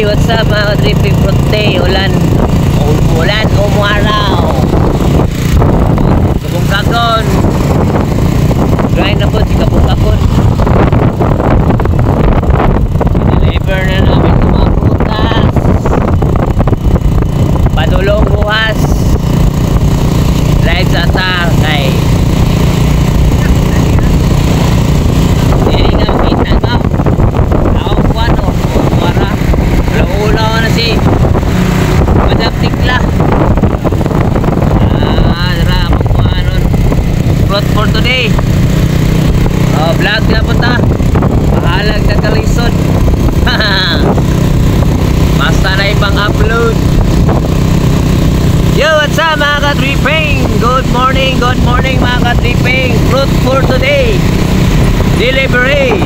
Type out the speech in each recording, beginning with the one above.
What's up mga ka-tripping fruit day? Ulan umaraw. Kabungkakon. Grind na po si kabungkakon. Deliver na namin ng mga prutas. Padulong buhas. Drive sa atar kay Madam Tikla. Dara magkuhanon fruit for today. Vlog na po ta. Pahalag na kalisod. Basta na ibang upload. Yo, what's up mga ka-tripping? Good morning mga ka-tripping. Fruit for today. Delivery.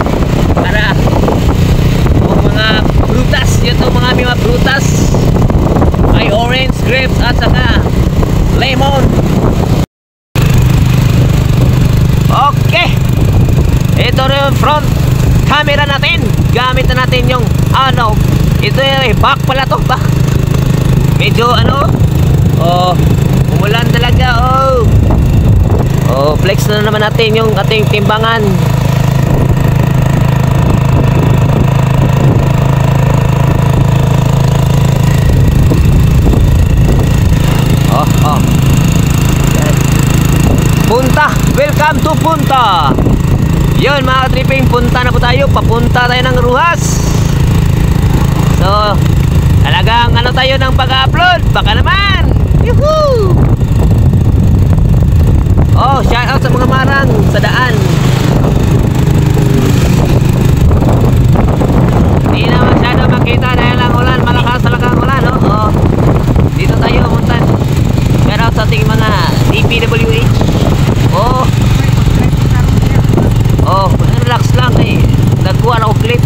Tara. Mga prutas, ito mga prutas. May orange, grapes at saka lemon. Okay, ito na yung front camera natin. Gamit na natin yung ito yung back pala to, back. Medyo umulan talaga. Flex na naman natin yung ating timbangan. Punta, welcome to Punta. Yun mga tripping, punta na po tayo. Papunta tayo ng Ruhas. So talagang tayo ng pag-upload. Baka naman. Yuhuu. Shout out sa mga marang sa daan. Hindi na masyado makita dahil ang ulan. Malakas talaga ang ulan. Dito tayo pumuntan. Shout out sa ating mga DPWH. Relax lang nagkuha na ako clip.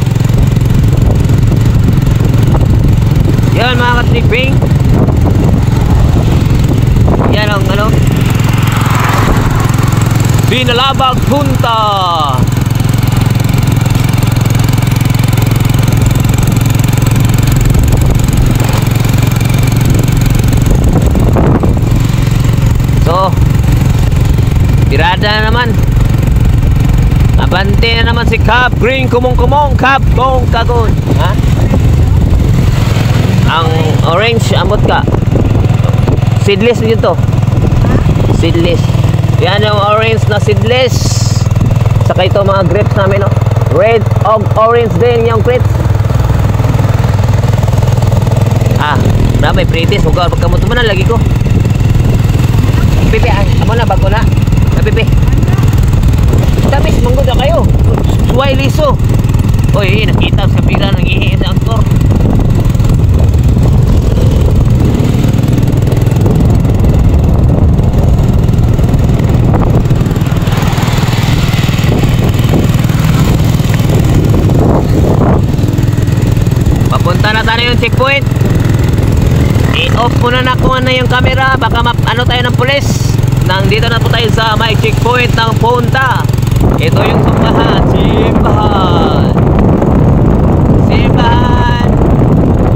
Yan mga ka-tripping. Yan ang Binalabag Punta. So tirada naman. Abante na naman si Cap Green kumong Cap Bong Kagon. Ang orange amot ka. Seedless din to. Seedless. Yan yung orange na seedless. Saka ito mga grapes namin red orange din yung grapes. Na may pretty. Huwag pagkamutuman lagi ko. Pipi, amo na bago na. Pipi. Tamis monggo na kayo. Suway liso. Oy, nakita sa pila ng ihi sa aktor. Papunta na tayo yung checkpoint. I-off muna na kung yung camera. Baka tayo ng pulis. Nandito na po tayo sa may checkpoint ng Punta. Ito yung simbahan. Simbahan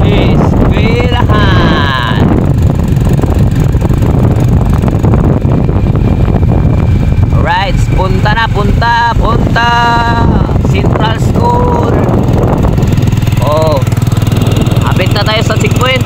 Eskwelahan. Alright, punta na, punta Central School. Habit na tayo sa checkpoint.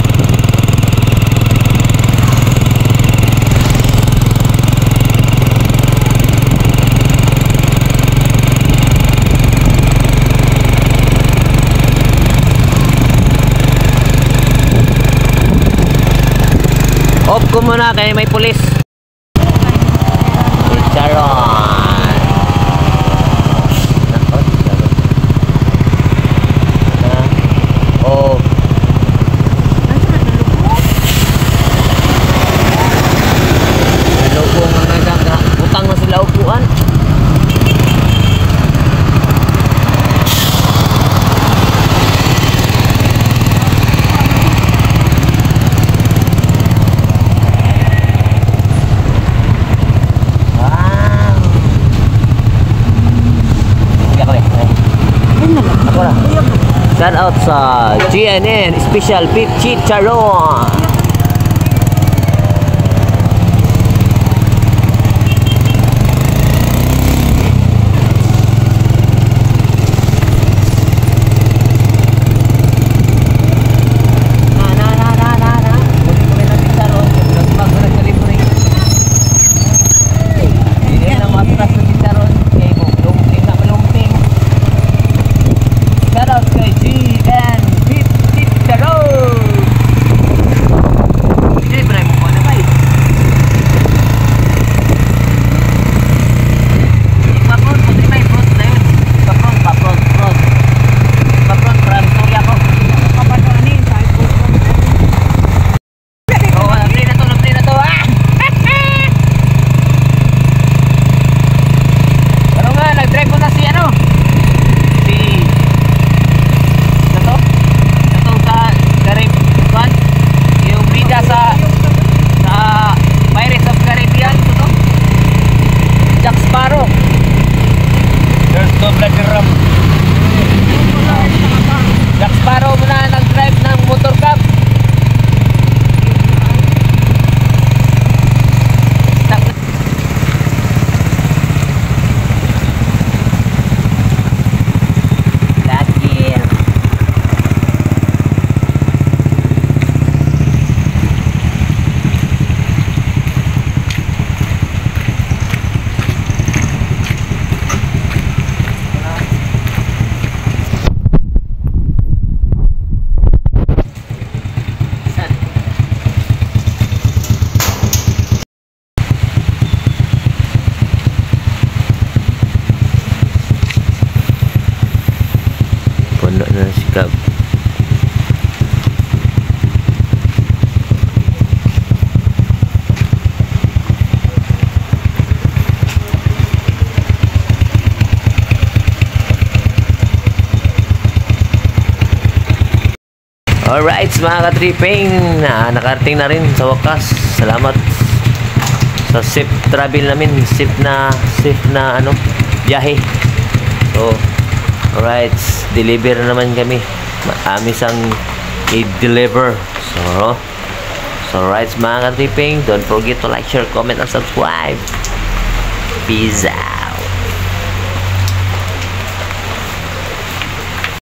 Off ko muna kaya may pulis. Charon. Oh. Logo mga daga. Utang na sila upuan. Shout out sa GNN Special Beef Chicharon. Jack Sparrow muna nag-drive ng motor cup. Puno na si Cab. Alright mga ka-tripping, nakarating na rin sa wakas. Salamat sa safe travel namin, safe na ano, biyahe. So alright, deliver naman kami. Amis ang i-deliver. So alright mga ka-tripping, don't forget to like, share, comment, and subscribe. Peace